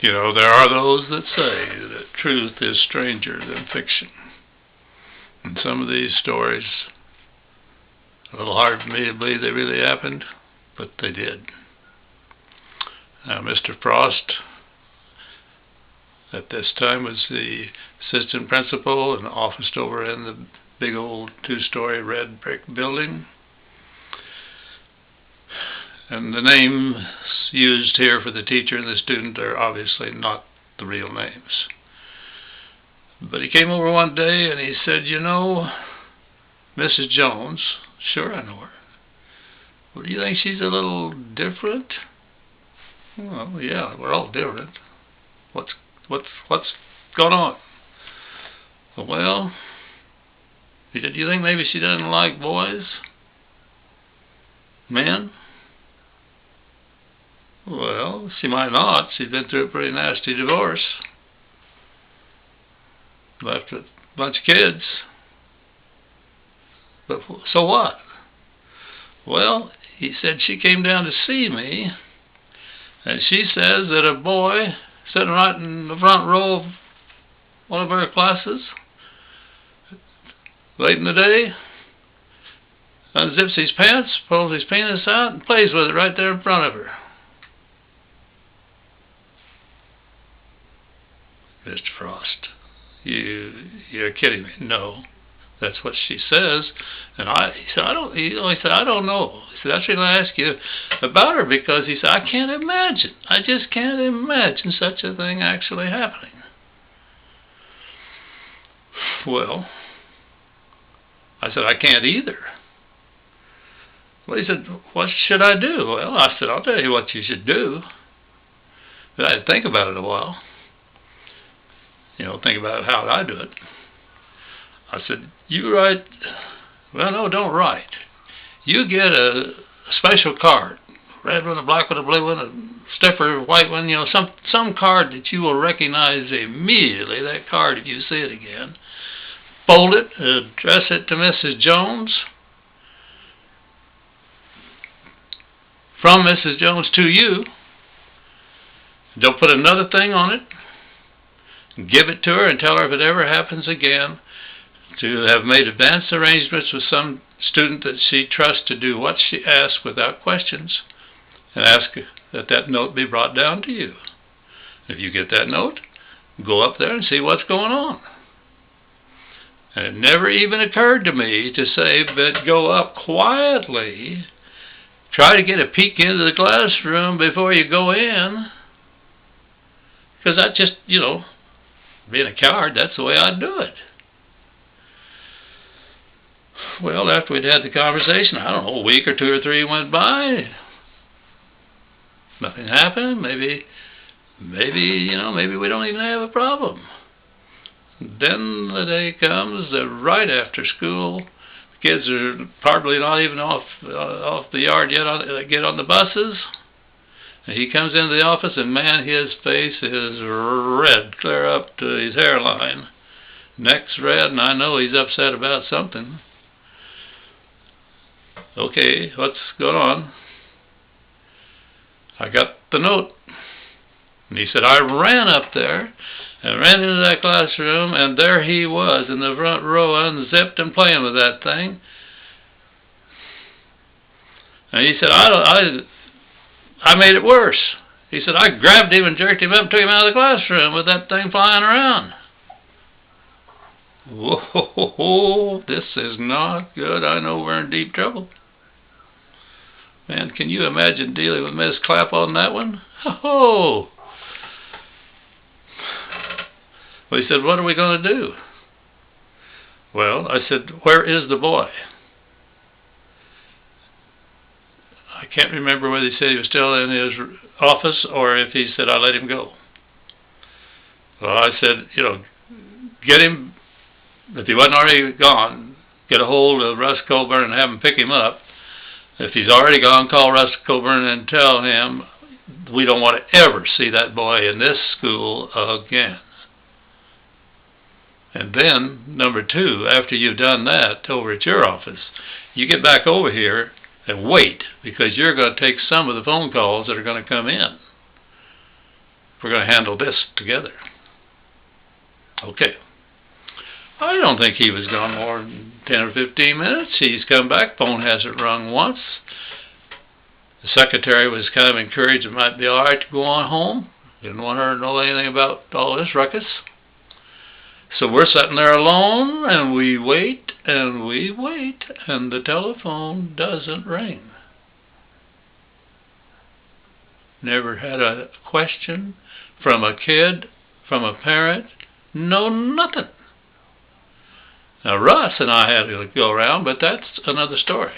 You know, there are those that say that truth is stranger than fiction. And some of these stories, a little hard for me to believe they really happened, but they did. Now, Mr. Frost, at this time, was the assistant principal and officed over in the big old two-story red brick building. And the names used here for the teacher and the student are obviously not the real names. But he came over one day and he said, "You know, Mrs. Jones," "Sure, I know her." "Well, do you think she's a little different?" "Well, yeah, we're all different. What's going on?" "Well," he said, "do you think maybe she doesn't like boys? Men?" "Well, she might not. She's been through a pretty nasty divorce. Left with a bunch of kids." "But so what?" "Well," he said, "she came down to see me, and she says that a boy sitting right in the front row of one of her classes, late in the day, unzips his pants, pulls his penis out, and plays with it right there in front of her." "Mr. Frost, you're kidding me." "No, that's what she says." And he said, "I don't." He said, "I don't know." He said, "That's the reason I asked you about her, because," he said, "I can't imagine. I just can't imagine such a thing actually happening." Well, I said, "I can't either." Well, he said, "What should I do?" Well, I said, "I'll tell you what you should do." But I had to think about it a while. Think about how I do it. I said, "You write," "Well, no, don't write. You get a special card, red one, a black one, a blue one, a stiffer white one, some card that you will recognize immediately, that card if you see it again. Fold it, address it to Mrs. Jones, from Mrs. Jones to you. Don't put another thing on it. Give it to her and tell her if it ever happens again to have made advanced arrangements with some student that she trusts to do what she asks without questions, and ask that note be brought down to you. If you get that note, go up there and see what's going on." And it never even occurred to me to say, but go up quietly, try to get a peek into the classroom before you go in, because that just, being a coward, that's the way I'd do it. Well, after we'd had the conversation, I don't know, a week or 2 or 3 went by. Nothing happened. Maybe we don't even have a problem. Then the day comes that right after school, the kids are probably not even off the yard yet. Get on the buses. And he comes into the office, and man, his face is red clear up to his hairline. Neck's red, and I know he's upset about something. "Okay, what's going on?" "I got the note." And he said, "I ran up there and ran into that classroom, and there he was in the front row, unzipped and playing with that thing." And he said, I made it worse. He said, "I grabbed him and jerked him up and took him out of the classroom with that thing flying around." Whoa, this is not good. I know we're in deep trouble. Man, can you imagine dealing with Miss Clapp on that one? Oh. Well, he said, "What are we going to do?" Well, I said, "Where is the boy?" I can't remember whether he said he was still in his office or if he said I let him go. Well, I said, get him, if he wasn't already gone, get a hold of Russ Colburn and have him pick him up. If he's already gone, call Russ Colburn and tell him we don't want to ever see that boy in this school again. And then, number 2, after you've done that over at your office, you get back over here and wait, because you're going to take some of the phone calls that are going to come in We're going to handle this together. Okay. I don't think he was gone more than 10 or 15 minutes. He's come back. Phone hasn't rung once. The secretary was kind of encouraged it might be all right to go on home. Didn't want her to know anything about all this ruckus. So we're sitting there alone, and we wait, and we wait, and the telephone doesn't ring. Never had a question from a kid, from a parent, no nothing. Now Russ and I had to go around, but that's another story.